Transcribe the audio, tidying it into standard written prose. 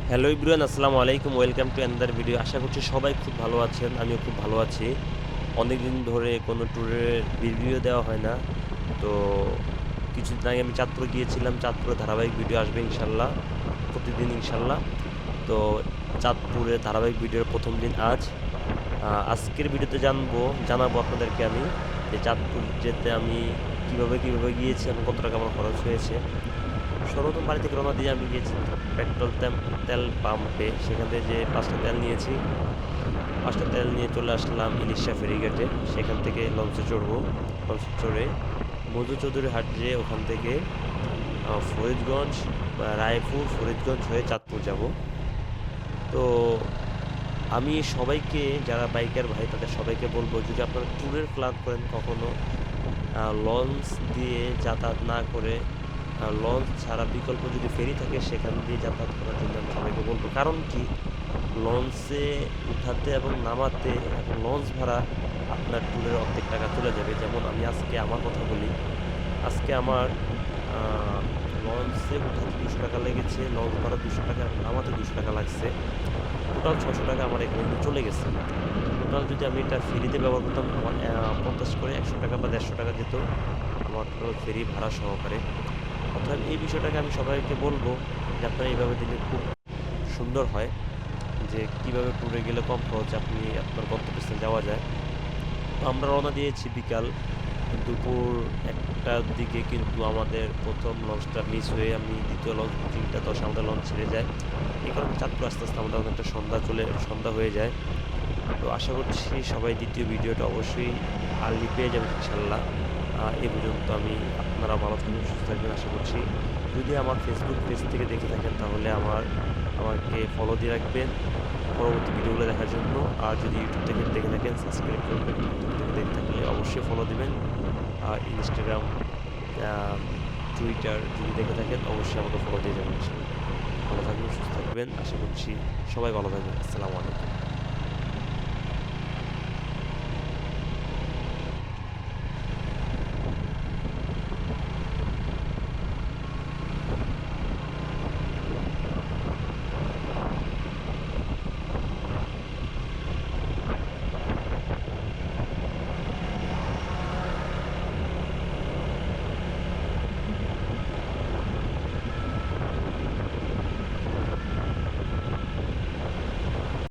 Hello everyone, আসসালামু আলাইকুম। Welcome to another video. আশা করছি সবাই খুব ভালো আছেন। আমিও খুব ভালো আছি। অনেকদিন ধরে কোনো ট্যুরের ভিডিও দেওয়া হয় না। তো কিছুদিন আগে আমি চাঁদপুর গিয়েছিলাম। চাঁদপুরে ধারাবাহিক ভিডিও আসবে ইনশাল্লাহ, প্রতিদিন ইনশাল্লাহ। তো চাঁদপুরে ধারাবাহিক ভিডিওর প্রথম দিন আজ। আজকের ভিডিওতে জানাবো আপনাদেরকে আমি যে চাঁদপুর যেতে আমি কিভাবে গিয়েছি এবং কত টাকা আমার খরচ হয়েছে। সর্বপ্রথম বাড়ি থেকে রওনা দিয়ে আমি গিয়েছি পেট্রোল তেল পাম্পে। সেখান থেকে যে 5টা তেল নিয়েছি, 5টা তেল নিয়ে চলে আসলাম ইলিশা ফেরিঘাটে। সেখান থেকে লঞ্চে চড়বো। লঞ্চে চড়ে মধু চৌধুরী হাট যেয়ে ওখান থেকে ফরিদগঞ্জ বা রায়পুর ফরিদগঞ্জ হয়ে চাঁদপুর যাব। তো আমি সবাইকে, যারা বাইকার ভাই তাদের সবাইকে বলবো, যদি আপনারা ট্যুরের প্ল্যান করেন কখনো লঞ্চ দিয়ে যাতায়াত না করে লঞ্চ ছাড়া বিকল্প যদি ফেরি থাকে সেখান দিয়ে যাতায়াত করার জন্য আমি সবাইকে বলবো। কারণ কি, লঞ্চে উঠাতে এবং নামাতে এবং লঞ্চ ভাড়া আপনার ট্যুরের অর্ধেক টাকা চলে যাবে। যেমন আমি আজকে আমার কথা বলি, আজকে আমার লঞ্চে উঠাতে 200 টাকা লেগেছে, লঞ্চ ভাড়া 200 টাকা এবং নামাতে 200 টাকা লাগছে। টোটাল 600 টাকা আমার এখানে কিন্তু চলে গেছে। টোটাল যদি আমি এটা ফেরিতে ব্যবহার করতাম, আমার 50 করে 100 টাকা বা 150 টাকা যেত আমার টোটাল ফেরি ভাড়া সহকারে। অর্থাৎ এই বিষয়টাকে আমি সবাইকে বলবো যে আপনারা এইভাবে দিলে খুব সুন্দর হয়, যে কিভাবে ট্যুরে গেলে কম খরচে আপনি আপনার গন্তব্যস্থানে যাওয়া যায়। তো আমরা রওনা দিয়েছি বিকাল দুপুর 1টার দিকে, কিন্তু আমাদের প্রথম লঞ্চটা মিস হয়ে আমি দ্বিতীয় লঞ্চ 3টা 10 আমাদের লঞ্চ ছেড়ে যায়। এই কারণে চাঁদপুর আস্তে আস্তে আমাদের অনেকটা সন্ধ্যা হয়ে যায়। তো আশা করছি সবাই দ্বিতীয় ভিডিওটা অবশ্যই আর্লি পেয়ে যাবেন ইনশাল্লাহ। এ পর্যন্ত আপনারা ভালো থাকবেন, সুস্থ থাকবেন আশা করছি। যদি আমার ফেসবুক পেজ থেকে দেখে থাকেন তাহলে আমাকে ফলো দিয়ে রাখবেন পরবর্তী ভিডিওগুলো দেখার জন্য। আর যদি ইউটিউব থেকে দেখে থাকেন সাবস্ক্রাইব করবেন। টিকটক থেকে দেখে থাকলে অবশ্যই ফলো দিবেন। আর ইনস্টাগ্রাম, টুইটার যদি দেখে থাকেন অবশ্যই আমাকে ফলো দিয়ে যাবেন ইনশাল্লাহ। ভালো থাকবেন, সুস্থ থাকবেন, আশা করছি সবাই ভালো থাকবেন। আসসালামু আলাইকুম।